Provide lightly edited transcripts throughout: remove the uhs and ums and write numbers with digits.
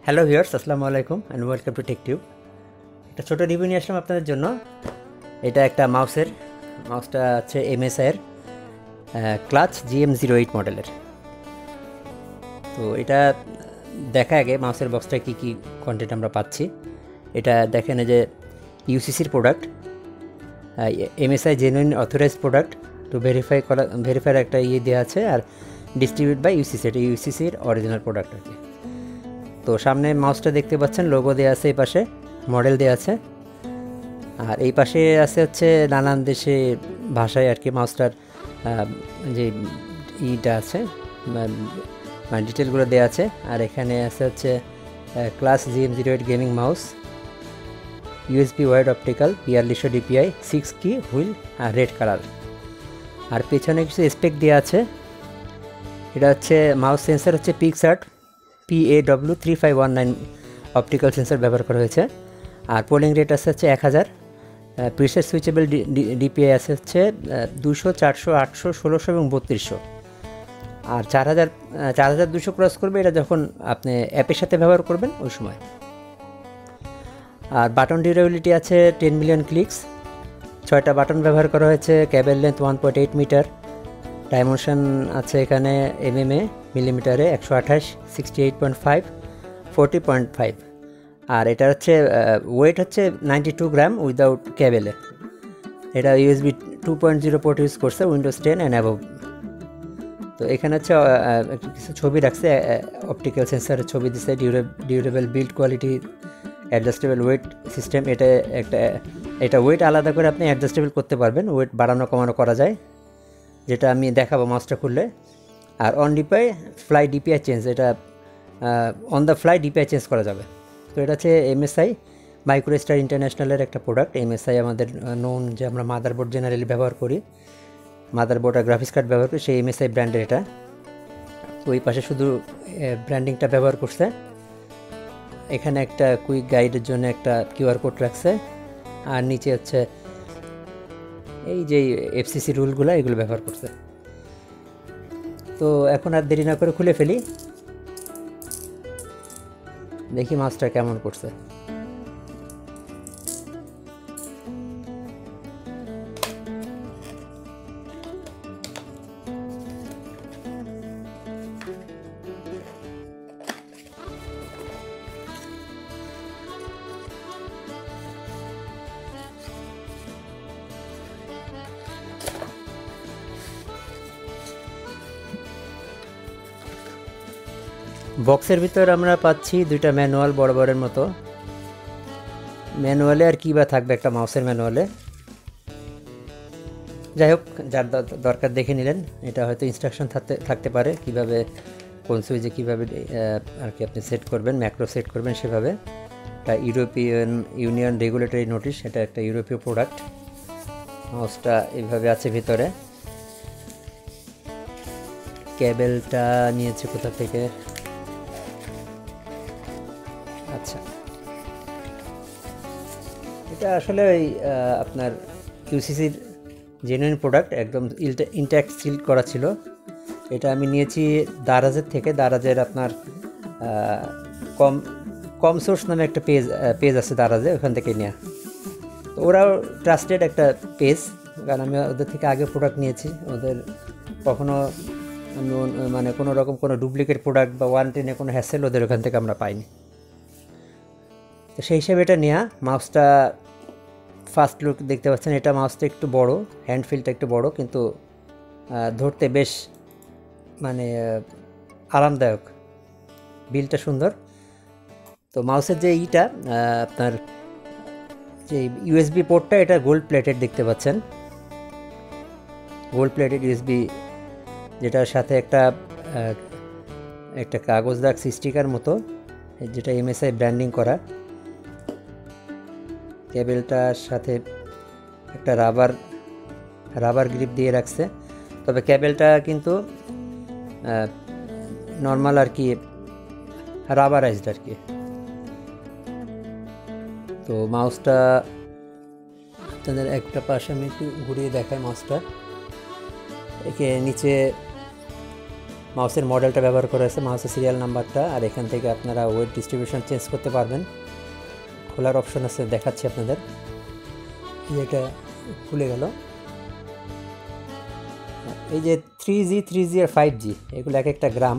Hello viewers, আসসালামু আলাইকুম and welcome to টেকটিউব। একটা ছোটো রিভিউ নিয়ে আসলাম আপনাদের জন্য। এটা একটা মাউসটা হচ্ছে এমএসআইয়ের ক্লাচ GM08 মডেলের। তো এটা দেখা আগে মাউসের বক্সটা কী কী কন্টেন্ট আমরা পাচ্ছি। এটা দেখেন যে ইউসিসির product, MSI genuine authorized product তো ভেরিফাইয়ের একটা দেওয়া আছে, আর ডিস্ট্রিবিউট বাই ইউসিসি, এটা ইউসিসির অরিজিনাল প্রোডাক্ট আর কি। তো সামনে মাউসটা দেখতে পাচ্ছেন, লোগো দেওয়া আছে, এই পাশে মডেল দেওয়া আছে, আর এই পাশে আছে হচ্ছে নানান দেশে ভাষায় আর কি মাউসটার যে ইটা আছে, মানে ডিটেলগুলো দেওয়া আছে। আর এখানে আছে হচ্ছে class GM08 gaming mouse, USB wide optical 4200 DPI 6 কি হুইল আর রেড কালার। আর পেছনে কিছু স্পেক দেওয়া আছে। এটা হচ্ছে মাউস সেন্সার হচ্ছে পিক্সআর্ট PAW3519 অপটিক্যাল সেন্সার ব্যবহার করা হয়েছে। আর পোলিং রেট আছে হচ্ছে 1000, প্রিসেট সুইচেবল DPI আছে হচ্ছে 200, 400, 800, 1600 এবং 3200। আর 4200 ক্রস করবে এটা যখন আপনি অ্যাপের সাথে ব্যবহার করবেন ওই সময়। আর বাটন ডিউরেবিলিটি আছে 10 মিলিয়ন ক্লিকস, 6টা বাটন ব্যবহার করা হয়েছে। ক্যাবেল লেন্থ 1.8 মিটার, ডাইমেনশন আছে এখানে mm মিলিমিটারে 128, 68.5, 40.5। আর এটা হচ্ছে ওয়েট হচ্ছে 92 গ্রাম উইদাউট ক্যাবেলে। এটা USB 2.0 পোর্ট ইউজ করছে, উইন্ডোজ 10 অ্যান্ড অ্যাবভ। তো এখানে হচ্ছে কিছু ছবি রাখছে, অপটিক্যাল সেন্সারের ছবি দিচ্ছে, durable build quality, adjustable weight system. এটা ওয়েট আলাদা করে আপনি অ্যাডজাস্টেবল করতে পারবেন, ওয়েট বাড়ানো কমানো করা যায়, যেটা আমি দেখাবো মাউসটা খুললে। আর ফ্লাই DPI চেঞ্জ, এটা on the fly DPI change করা যাবে। তো এটা হচ্ছে MSI মাইক্রোস্টার ইন্টারন্যাশনালের একটা প্রোডাক্ট। MSI আমাদের নোন, যে আমরা মাদারবোর্ড জেনারেলি ব্যবহার করি, মাদারবোর্ড আর গ্রাফিক্স কার্ড ব্যবহার করি, সেই MSI ব্র্যান্ডের এটা। ওই পাশে শুধু ব্র্যান্ডিংটা ব্যবহার করছে। এখানে একটা কুইক গাইডের জন্য একটা QR কোড রাখছে, আর নিচে হচ্ছে এই যে FCC রুলগুলো, এগুলো ব্যবহার করছে। তো এখন আর দেরি না করে খুলে ফেলি, দেখি মাছটা কেমন করছে। বক্সের ভিতর আমরা পাচ্ছি দুইটা ম্যানুয়াল, বড়ের মতো। ম্যানুয়ালে আর কী বা থাকবে একটা মাউসের ম্যানুয়ালে, যাই হোক, যার দরকার দেখে নিলেন। এটা হয়তো ইনস্ট্রাকশন থাকতে পারে কীভাবে, কোন সুইচে কীভাবে আর কি আপনি সেট করবেন, ম্যাক্রো সেট করবেন সেভাবে। এটা ইউরোপিয়ান ইউনিয়ন রেগুলেটরি নোটিশ, এটা একটা ইউরোপীয় প্রোডাক্ট। মাউসটা এইভাবে আছে ভিতরে। কেবেলটা নিয়েছে কোথা থেকে? আচ্ছা, এটা আসলে ওই আপনার ইউসিসির জেনুইন প্রোডাক্ট, একদম ইনট্যাক্ট সিল করা ছিল। এটা আমি নিয়েছি দারাজের থেকে। দারাজের আপনার কম সোর্স নামে একটা পেজ আছে দারাজে, ওখান থেকে নেওয়া। তো ওরাও ট্রাস্টেড একটা পেজ, কারণ আমি ওদের থেকে আগে প্রোডাক্ট নিয়েছি। ওদের কখনো মানে কোনো রকম কোনো ডুপ্লিকেট প্রোডাক্ট বা ওয়ারেন্টি নিয়ে কোনো হ্যাসেল ওদের ওখান থেকে আমরা পাইনি। তো সেই হিসাবে এটা নেওয়া। মাউসটা ফার্স্ট লুক দেখতে পাচ্ছেন, এটা মাউসটা একটু বড়, হ্যান্ড ফিলটা একটু বড়, কিন্তু ধরতে বেশ মানে আরামদায়ক, বিলটা সুন্দর। তো মাউসের যে আপনার যে USB পোর্টটা, এটা গোল্ড প্লেটেড দেখতে পাচ্ছেন, গোল্ড প্লেটেড USB, যেটার সাথে একটা কাগজ রাখছে স্টিকার মতো, যেটা MSI ব্র্যান্ডিং করা। কেবেলটার সাথে একটা রাবার গ্রিপ দিয়ে রাখছে, তবে কেবেলটা কিন্তু নর্মাল আর কি, রাবারাইজড আর কি। তো মাউসটা আপনাদের একটা পাশে আমি একটু ঘুরিয়ে দেখাই। মাউসটা একে নিচে মাউসের মডেলটা ব্যবহার করা হয়েছে, মাউসের সিরিয়াল নাম্বারটা, আর এখান থেকে আপনারা ওয়েট ডিস্ট্রিবিউশন চেঞ্জ করতে পারবেন। খোলার অপশন আছে, দেখাচ্ছি আপনাদের। এটা খুলে গেল। এই যে 3G, 3G আর 5G এগুলো এক একটা গ্রাম।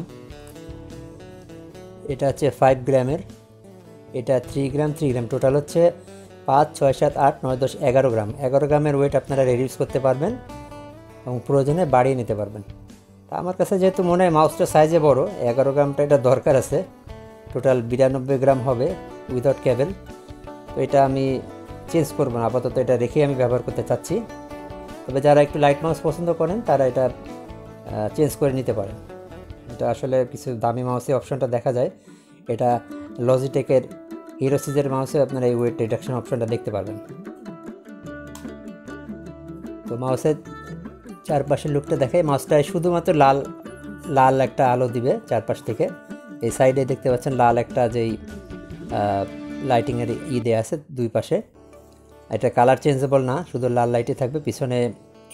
এটা হচ্ছে 5 গ্রামের, এটা 3 গ্রাম, 3 গ্রাম, টোটাল হচ্ছে 5, 6, 7, 8, 9, 10, 11 গ্রাম। 11 গ্রামের ওয়েট আপনারা রিডিউস করতে পারবেন এবং প্রয়োজনে বাড়িয়ে নিতে পারবেন। তা আমার কাছে যেহেতু মনে হয় মাউসটা সাইজে বড়, 11 গ্রামটা এটা দরকার আছে। টোটাল 92 গ্রাম হবে উইদাউট কেবল। তো এটা আমি চেঞ্জ করব না, আপাতত এটা রেখেই আমি ব্যবহার করতে চাচ্ছি। তবে যারা একটু লাইট মাউস পছন্দ করেন তারা এটা চেঞ্জ করে নিতে পারেন। এটা আসলে কিছু দামি মাউসে অপশনটা দেখা যায়। এটা লজিটেকের হিরো সিজের মাউসে আপনারা এই ওয়েট রিডাকশন অপশনটা দেখতে পারবেন। তো মাউসের চারপাশের লুকটা দেখাই। মাউসটায় শুধুমাত্র লাল লাল একটা আলো দিবে চারপাশ থেকে। এই সাইডে দেখতে পাচ্ছেন লাল একটা যেই লাইটিংয়ের দেওয়া আছে দুই পাশে। এটা কালার চেঞ্জেবল না, শুধু লাল লাইটে থাকবে। পিছনে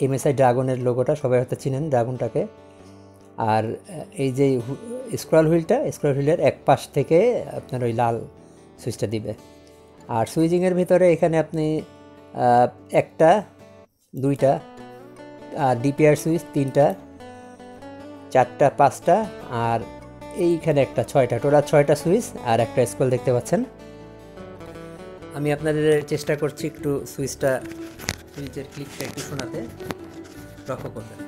MSI ড্রাগনের লোগোটা, সবাই হয়তো চিনেন ড্রাগনটাকে। আর এই যে স্ক্রল হুইলের এক পাশ থেকে আপনার ওই লাল সুইচটা দিবে। আর সুইচিংয়ের ভিতরে এখানে আপনি একটা, দুইটা, আর DPR সুইচ 3টা, 4টা, 5টা, আর এইখানে একটা 6টা, টোটাল 6টা সুইচ আর একটা স্ক্রল দেখতে পাচ্ছেন। আমি আপনাদের চেষ্টা করছি একটু সুইচের ক্লিকটা একটু শোনাতে, লক্ষ্য করবেন।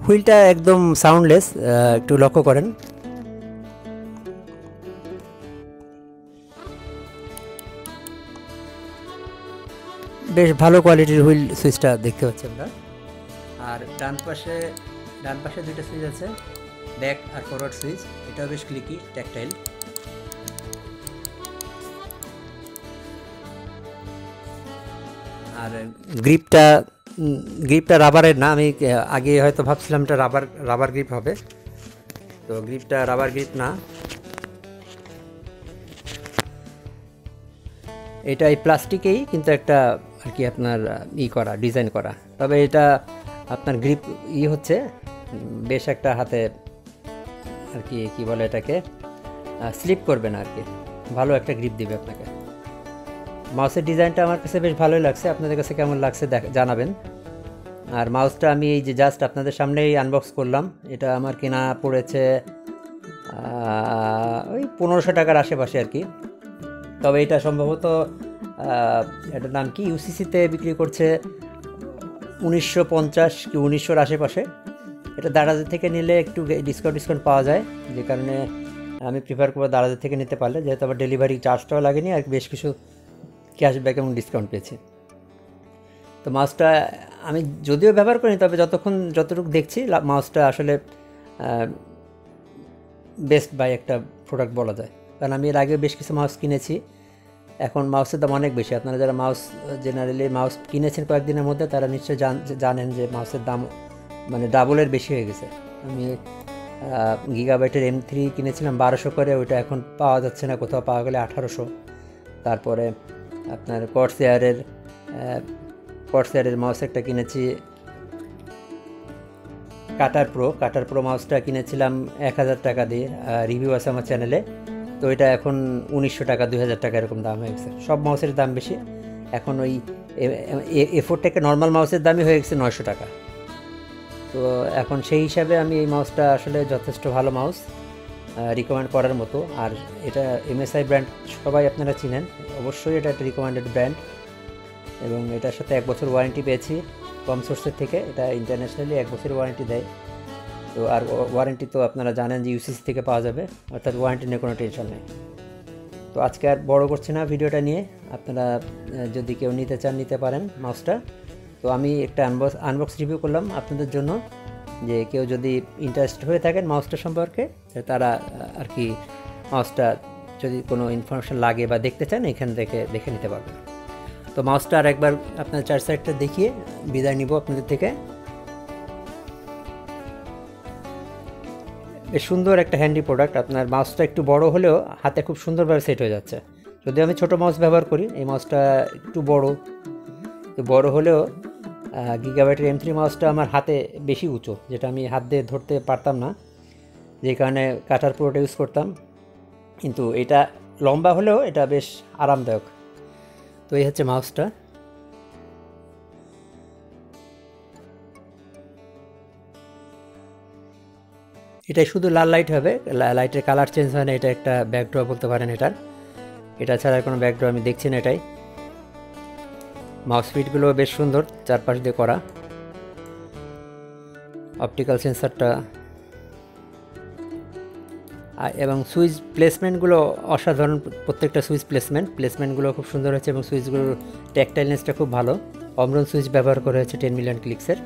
হুইলটা একদম সাউন্ডলেস, একটু লক্ষ্য করেন। বেশ ভালো কোয়ালিটির হুইল সুইচটা দেখতে পাচ্ছি আমরা। আর ডান পাশে দুইটা সুইচ আছে, ব্যাক আর ফরওয়ার্ড সুইচ। এটাও বেশ ক্লিকি, ট্যাকটাইল। আর গ্রিপটা রাবারের না। আমি আগে হয়তো ভাবছিলাম এটা রাবার গ্রিপ হবে, তো গ্রিপটা রাবার গ্রিপ না। এটা এই প্লাস্টিকেই, কিন্তু একটা আর কি আপনার ডিজাইন করা। তবে এটা আপনার গ্রিপ হচ্ছে বেশ একটা হাতে আর কি বলে এটাকে, স্লিপ করবে না আর কি, ভালো একটা গ্রিপ দিবে আপনাকে। মাউসের ডিজাইনটা আমার কাছে বেশ ভালোই লাগছে, আপনাদের কাছে কেমন লাগছে জানাবেন। আর মাউসটা আমি এই যে জাস্ট আপনাদের সামনেই আনবক্স করলাম। এটা আমার কেনা পড়েছে ওই 1500 টাকার আশেপাশে আর কি। তবে এটা সম্ভবত এটার নাম কি, UCC-তে বিক্রি করছে 1950 কি 1900-র আশেপাশে। এটা দারাজের থেকে নিলে একটু ডিসকাউন্ট পাওয়া যায়, যে কারণে আমি প্রিফার করবো দারাজের থেকে নিতে পারলে, যেহেতু আবার ডেলিভারি চার্জটাও লাগেনি আর বেশ কিছু ক্যাশব্যাক এবং ডিসকাউন্ট পেয়েছি। তো মাউসটা আমি যদিও ব্যবহার করিনি, তবে যতটুকু দেখছি মাউসটা আসলে বেস্ট বাই একটা প্রোডাক্ট বলা যায়। কারণ আমি এর আগে বেশ কিছু মাউস কিনেছি, এখন মাউসের দাম অনেক বেশি। আপনারা যারা জেনারেলি মাউস কিনেছেন কয়েকদিনের মধ্যে, তারা নিশ্চয়ই জানেন যে মাউসের দাম মানে ডাবলের বেশি হয়ে গেছে। আমি গিগাবাইটের M3 কিনেছিলাম 1200 করে, ওইটা এখন পাওয়া যাচ্ছে না, কোথাও পাওয়া গেলে 1800। তারপরে আপনার কর্সেয়ারের মাউস একটা কিনেছি, কাটার প্রো মাউসটা কিনেছিলাম 1000 টাকা দিয়ে, রিভিউ আছে আমার চ্যানেলে। তো এটা এখন 1900 টাকা, 2000 টাকা এরকম দাম হয়ে গেছে। সব মাউসের দাম বেশি এখন। ওই A4 নর্মাল মাউসের দামই হয়ে গেছে 900 টাকা। তো এখন সেই হিসাবে আমি এই মাউসটা আসলে যথেষ্ট ভালো মাউস, রিকমেন্ড করার মতো। আর এটা MSI ব্র্যান্ড, সবাই আপনারা চিনেন অবশ্যই, এটা একটা রিকমেন্ডেড ব্র্যান্ড। এবং এটার সাথে 1 বছর ওয়ারেন্টি পেয়েছি কম সোর্সের থেকে। এটা ইন্টারন্যাশনালি 1 বছরের ওয়ারেন্টি দেয়। তো আর ওয়ারেন্টি তো আপনারা জানেন যে UCC থেকে পাওয়া যাবে, অর্থাৎ ওয়ারেন্টি নিয়ে কোনো টেনশন নেই। তো আজকে আর বড় করছি না ভিডিওটা নিয়ে, আপনারা যদি কেউ নিতে চান নিতে পারেন মাউসটা। তো আমি একটা আনবক্স রিভিউ করলাম আপনাদের জন্য, যে কেউ যদি ইন্টারেস্ট হয়ে থাকেন মাউসটা সম্পর্কে, তারা আর কি মাউসটা যদি কোনো ইনফরমেশন লাগে বা দেখতে চান, এখান থেকে দেখে নিতে পারবেন। তো মাউসটা আর একবার আপনার চার সাইডটা দেখিয়ে বিদায় নিব আপনাদের থেকে। বেশ সুন্দর একটা হ্যান্ডি প্রোডাক্ট। আপনার মাউসটা একটু বড় হলেও হাতে খুব সুন্দরভাবে সেট হয়ে যাচ্ছে। যদিও আমি ছোট মাউস ব্যবহার করি, এই মাউসটা একটু বড় হলেও গিগাবাইটের M3 মাউসটা আমার হাতে বেশি উঁচু, যেটা আমি হাত দিয়ে ধরতে পারতাম না, যে কারণে কাটার পুরোটা ইউজ করতাম। কিন্তু এটা লম্বা হলেও এটা বেশ আরামদায়ক। তো এই হচ্ছে মাউসটা। এটাই শুধু লাল লাইট হবে, লাইটের কালার চেঞ্জ হয় না। এটা একটা ব্যাকড্র বলতে পারেন এটা ছাড়া কোনো ব্যাকড্র আমি দেখছি না। এটাই মাউস ফিটগুলো বেশ সুন্দর, চারপাশ দিয়ে করা। অপটিক্যাল সেন্সারটা এবং সুইচ প্লেসমেন্টগুলো অসাধারণ। প্রত্যেকটা সুইচ প্লেসমেন্টগুলো খুব সুন্দর হয়েছে এবং সুইচগুলোর ট্যাকটাইলনেসটা খুব ভালো। অমরন সুইচ ব্যবহার করা হয়েছে 10 মিলিয়ন ক্লিক্সের।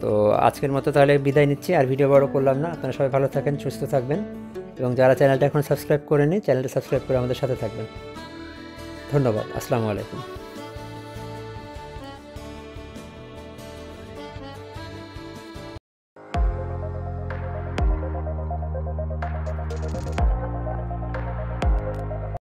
তো আজকের মতো তাহলে বিদায় নিচ্ছি, আর ভিডিও বড় করলাম না। আপনারা সবাই ভালো থাকেন, সুস্থ থাকবেন, এবং যারা চ্যানেলটা এখন সাবস্ক্রাইব করেনি চ্যানেলটা সাবস্ক্রাইব করে আমাদের সাথে থাকবেন। ধন্যবাদ। আসসালামু আলাইকুম।